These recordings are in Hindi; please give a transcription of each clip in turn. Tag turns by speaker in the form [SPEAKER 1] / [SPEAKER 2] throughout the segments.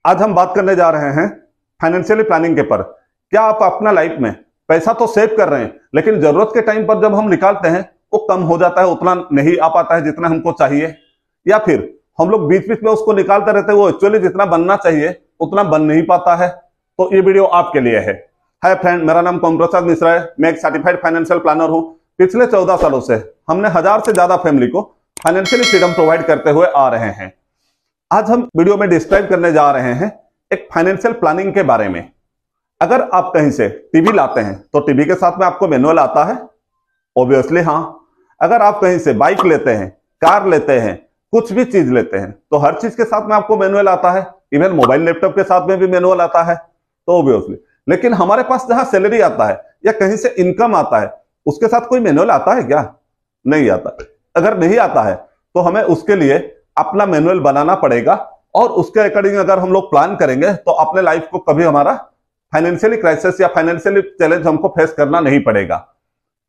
[SPEAKER 1] आज हम बात करने जा रहे हैं फाइनेंशियली प्लानिंग के पर। क्या आप अपना लाइफ में पैसा तो सेव कर रहे हैं, लेकिन जरूरत के टाइम पर जब हम निकालते हैं वो कम हो जाता है, उतना नहीं आ पाता है जितना हमको चाहिए, या फिर हम लोग बीच बीच में उसको निकालते रहते हैं, वो एक्चुअली जितना बनना चाहिए उतना बन नहीं पाता है। तो ये वीडियो आपके लिए है। हाय फ्रेंड, मेरा नाम ओम प्रसाद मिश्रा है। मैं एक सर्टिफाइड फाइनेंशियल प्लानर हूं। पिछले 14 सालों से हमने 1000 से ज्यादा फैमिली को फाइनेंशियली फ्रीडम प्रोवाइड करते हुए आ रहे हैं। आज हम वीडियो में डिस्क्राइब करने जा रहे हैं एक फाइनेंशियल प्लानिंग के बारे में। अगर आप कहीं से टीवी लाते हैं तो टीवी के साथ में आपको मैनुअल आता है, ऑब्वियसली हाँ। अगर आप कहीं से बाइक लेते हैं, कार लेते हैं, कुछ भी चीज लेते हैं तो हर चीज के साथ में आपको मैनुअल आता है। इवन मोबाइल लैपटॉप के साथ में भी मैनुअल आता है, तो ऑब्वियसली। लेकिन हमारे पास जहां सैलरी आता है या कहीं से इनकम आता है, उसके साथ कोई मैनुअल आता है क्या? नहीं आता। अगर नहीं आता है तो हमें उसके लिए अपना मैनुअल बनाना पड़ेगा, और उसके अकॉर्डिंग अगर हम लोग प्लान करेंगे तो अपने लाइफ को कभी हमारा फाइनेंशियली क्राइसिस या फाइनेंशियली चैलेंज हमको फेस करना नहीं पड़ेगा।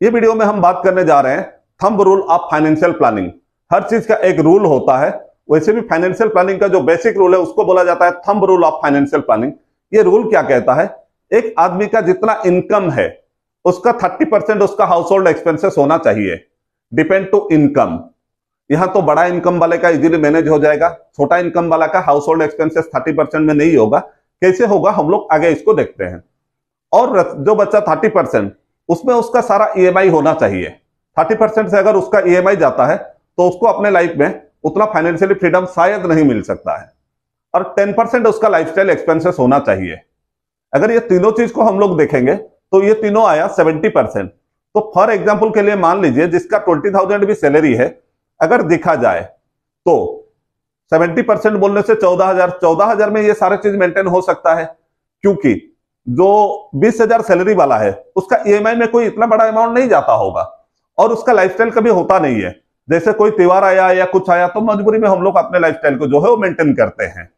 [SPEAKER 1] ये वीडियो में हम बात करने जा रहे हैं thumb rule of financial planning. हर चीज का एक रूल होता है, वैसे भी फाइनेंशियल प्लानिंग का जो बेसिक रूल है उसको बोला जाता है thumb rule of financial planning. ये रूल क्या कहता है? एक आदमी का जितना इनकम है उसका 30% उसका हाउस होल्ड एक्सपेंसेस होना चाहिए, डिपेंड टू इनकम। यहां तो बड़ा इनकम वाले का इजीली मैनेज हो जाएगा, छोटा इनकम वाला का हाउस होल्ड एक्सपेंसेस 30% में नहीं होगा। कैसे होगा हम लोग आगे इसको देखते हैं। और जो बच्चा 30%, उसमें उसका सारा ईएमआई होना चाहिए। 30% से अगर उसका ईएमआई जाता है तो उसको अपने लाइफ में उतना फाइनेंशियली फ्रीडम शायद नहीं मिल सकता है। और 10% उसका लाइफस्टाइल एक्सपेंसेस होना चाहिए। अगर ये तीनों चीज को हम लोग देखेंगे तो ये तीनों आया 70%। तो फॉर एग्जाम्पल के लिए मान लीजिए जिसका 20,000 भी सैलरी है, अगर देखा जाए तो 70% बोलने से 14,000 में ये सारे चीज मेंटेन हो सकता है। क्योंकि जो 20,000 सैलरी वाला है उसका ईएमआई में कोई इतना बड़ा अमाउंट नहीं जाता होगा, और उसका लाइफस्टाइल कभी होता नहीं है। जैसे कोई त्योहार आया या कुछ आया तो मजबूरी में हम लोग अपने लाइफस्टाइल को जो है वो मेंटेन करते हैं।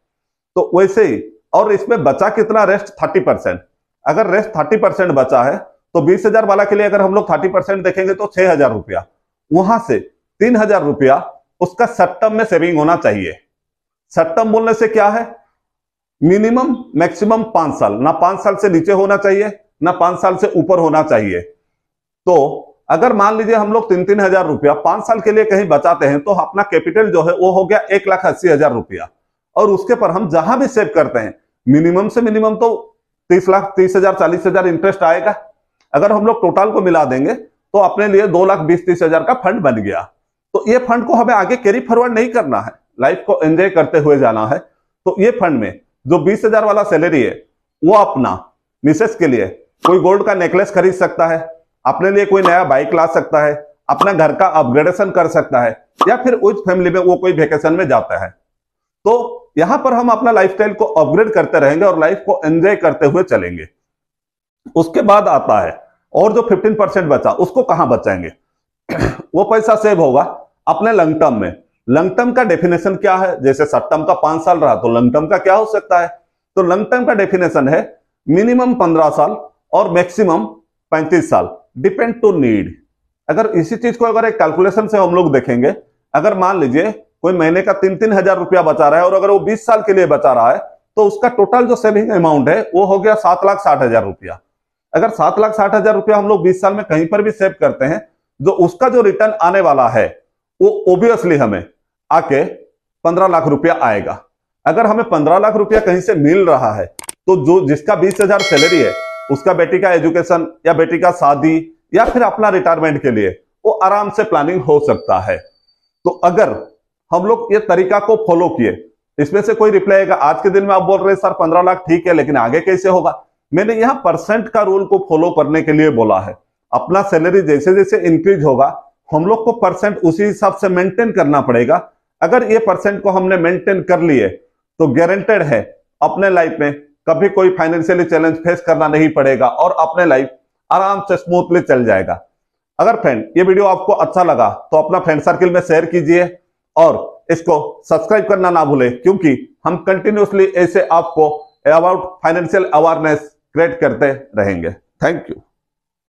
[SPEAKER 1] तो वैसे ही, और इसमें बचा कितना? रेस्ट 30%। अगर रेस्ट 30% बचा है तो 20,000 वाला के लिए अगर हम लोग 30% देखेंगे तो 6,000 रुपया, वहां से 3,000 रुपया उसका शॉर्ट टर्म में सेविंग होना चाहिए। शॉर्ट टर्म बोलने से क्या है? मिनिमम मैक्सिमम 5 साल, ना 5 साल से नीचे होना चाहिए ना 5 साल से ऊपर होना चाहिए। तो अगर मान लीजिए हम लोग 3,000 रुपया 5 साल के लिए कहीं बचाते हैं तो अपना कैपिटल जो है वो हो गया 1,80,000 रुपया। और उसके पर हम जहां भी सेव करते हैं मिनिमम से मिनिमम तो 30 लाख, 30,000, 40,000 इंटरेस्ट आएगा। अगर हम लोग टोटल को मिला देंगे तो अपने लिए 2,20,30,000 का फंड बन गया। तो ये फंड को हमें आगे कैरी फॉरवर्ड नहीं करना है, लाइफ को एंजॉय करते हुए जाना है। तो ये फंड में जो 20,000 वाला सैलरी है वो अपना मिसेस के लिए कोई गोल्ड का नेकलेस खरीद सकता है, अपने लिए कोई नया बाइक ला सकता है, अपना घर का अपग्रेडेशन कर सकता है, या फिर उस फैमिली में वो कोई वेकेशन में जाता है। तो यहां पर हम अपना लाइफस्टाइल को अपग्रेड करते रहेंगे और लाइफ को एंजॉय करते हुए चलेंगे। उसके बाद आता है, और जो 15% बचा उसको कहां बचाएंगे? वो पैसा सेव होगा अपने लॉन्ग टर्म में। लॉन्ग टर्म का डेफिनेशन क्या है? जैसे शॉर्ट टर्म का 5 साल रहा तो लॉन्ग टर्म का क्या हो सकता है? तो लॉन्ग टर्म का डेफिनेशन है मिनिमम 15 साल और मैक्सिमम 35 साल, डिपेंड टू नीड। अगर इसी चीज को अगर एक कैलकुलेशन से हम लोग देखेंगे, अगर मान लीजिए कोई महीने का 3,000 रुपया बचा रहा है और अगर वो 20 साल के लिए बचा रहा है तो उसका टोटल जो सेविंग अमाउंट है वो हो गया 7,60,000 रुपया। अगर 7,60,000 रुपया हम लोग 20 साल में कहीं पर भी सेव करते हैं, जो उसका जो रिटर्न आने वाला है वो ओबियसली हमें आके 15 लाख रुपया आएगा। अगर हमें 15 लाख रुपया कहीं से मिल रहा है तो जो जिसका 20,000 सैलरी है उसका बेटी का एजुकेशन या बेटी का शादी या फिर अपना रिटायरमेंट के लिए वो आराम से प्लानिंग हो सकता है। तो अगर हम लोग ये तरीका को फॉलो किए, इसमें से कोई रिप्लाई आएगा आज के दिन में आप बोल रहे हैं सर 15 लाख ठीक है, लेकिन आगे कैसे होगा? मैंने यहां परसेंट का रूल को फॉलो करने के लिए बोला है। अपना सैलरी जैसे जैसे इंक्रीज होगा हम लोग को परसेंट उसी हिसाब से मेंटेन करना पड़ेगा। अगर ये परसेंट को हमने मेंटेन कर लिए तो गारंटेड है अपने लाइफ में कभी कोई फाइनेंशियली चैलेंज फेस करना नहीं पड़ेगा और अपने लाइफ आराम से स्मूथली चल जाएगा। अगर फ्रेंड ये वीडियो आपको अच्छा लगा तो अपना फ्रेंड सर्किल में शेयर कीजिए और इसको सब्सक्राइब करना ना भूलें, क्योंकि हम कंटिन्यूअसली ऐसे आपको अबाउट फाइनेंशियल अवेयरनेस क्रिएट करते रहेंगे। Thank you.